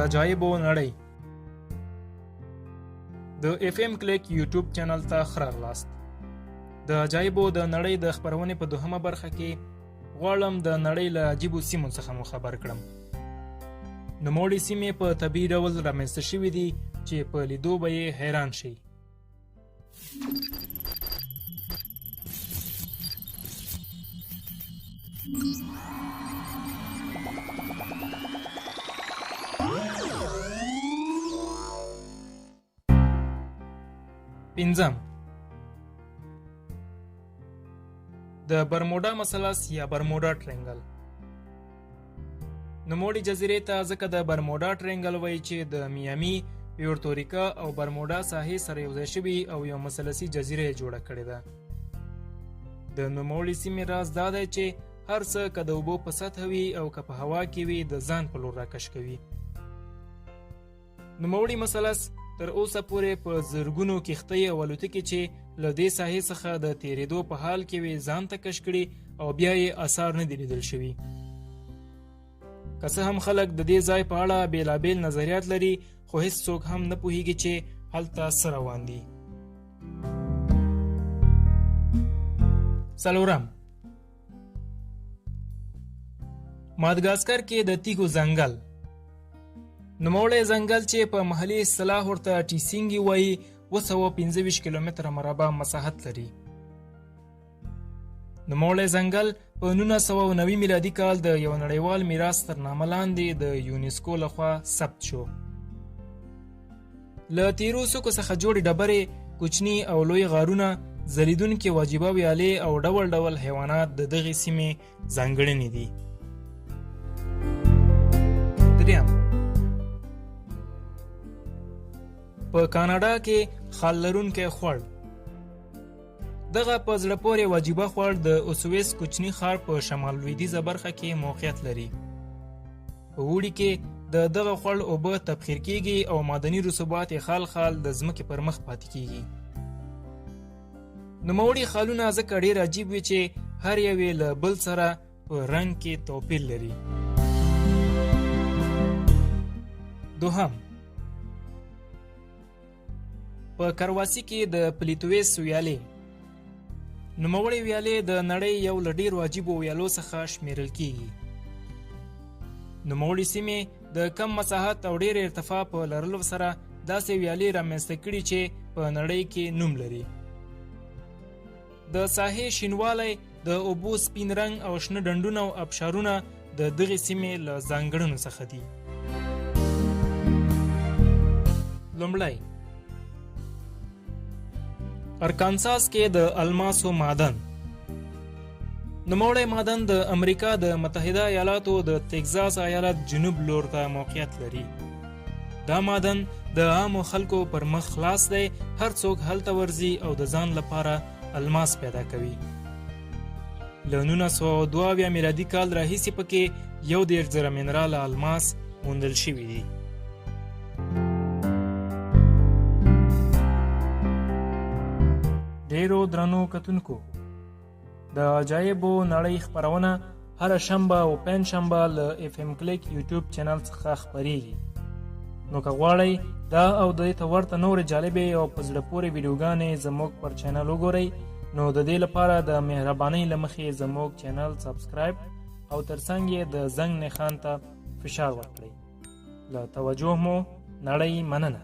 عجایبو نړۍ د اف ام کلیک یوټیوب چینل ته ښه راغلاست. د عجایبو د نړۍ د خپرونې په دوهمه برخه کې غواړم د نړۍ له عجیبو سیمو څخه مو خبر کړم. نوموړې سیمې په طبیعي ډول رامنځته شوي دي چې په لیدو به یې حیران شئ. پنځم، د برموډا مثلث یا برموډا ټرینګل. نوموړې جزیرې ته ځکه د برموډا ټرینګل وایي چې د میامي، پیورتوریکا او برموډا ساحې سره یوځای شوي او یو مثلثي جزیره یې جوړه کړې ده. د نوموړې سیمې راز دا دی چې هر څه که د اوبو په سطحه وي او که په هوا کې وي د ځان په لور راکش کوي. نوموړی مثلث تر اوسه پورې په زرګونو کښتۍ او الوتکې چې له دې ساحې څخه د تېرېدو په حال کې وي ځان ته کش کړي او بیا یې آثار نه دي لیدل شوي. که څه هم خلک د دې ځای په اړه بېلابېل نظریات لري، خو هیڅ څوک هم نه پوهیږي چې هلته څه روان دي. څلورم، مادګاسکر کې د تیږو ځنګل. نوموړی ځنګل چې په محلي اصطلاح ورته ټیسینګي وایي 225 کیلومتره مربع مساحت لري. نوموړی ځنګل په 1990 میلادي کال د یو نړیوال میراث تر نامه لاندې د یونیسکو لخوا ثبت شو. له تیرو څوکو څخه جوړې ډبرې، کوچني او لوی غارونه، ځلیدونکې واجبه ویالې او ډول ډول حیوانات د دغې سیمې ځانګړنې دي. دریم، په کاناډا کې خال لرونکی خوړ. دغه په زړه پورې واجبه خوړ د اوسویس کوچني ښار په شمال لویدیځه برخه کې موقعیت لري. په اوړي کې د دغه خوړ اوبه تبخیر کیږي او معدني رسوبات یې خال خال د ځمکې پر مخ پاتې کیږي. نوموړي خالونه ځکه ډېر عجیب وي چې هر یو یې له بل سره په رنګ کې توپیر لري. دوهم، په کرواسی کې د پلیتویس ویالې. نوموړې ویالې د نړۍ یو له ډېرو عجیبو ویالو څخه شمیرل کیږي. نوموړې سیمې د کم مساحت او ډېر ارتفاع په لرلو سره داسې ویالې رامنځته کړي چې په نړۍ کې نوم لري. د ساحې شینوالی، د اوبو سپین رنګ او شنه ډنډونه او ابشارونه د دغې سیمې له ځانګړنو څخه دي. لومړی، ارکانساس کې د الماسو معدن. نوموړی معدن د امریکا د متحده ایالاتو د تگزاس ایالت جنوب لور ته موقعیت لري. دا معدن د عامو خلکو پر مخ خلاص دی، هر څوک هلته ورځي او د ځان لپاره الماس پیدا کوي. له 1902 میلادي کال راهیسې پکې 1,000 منراله الماس موندل شوي دي. ډیرو درنو کتونکو، د عجایبو نړۍ خپرونه هره شنبه او پنج شنبه له اف ام کلیک یوټیوب چینل څخه خپریږي. نو که غواړئ دا او د دې ته ورته نورې جالبې او په زړه پورې ویډیوګانې زموږ پر چینل وګورئ، نو د دې لپاره د مهربانۍ له مخې زموږ چینل سبسکرایب او ترڅنګ یې د زنګ نښان ته فشار ورکړئ. له توجه مو نړۍ مننه.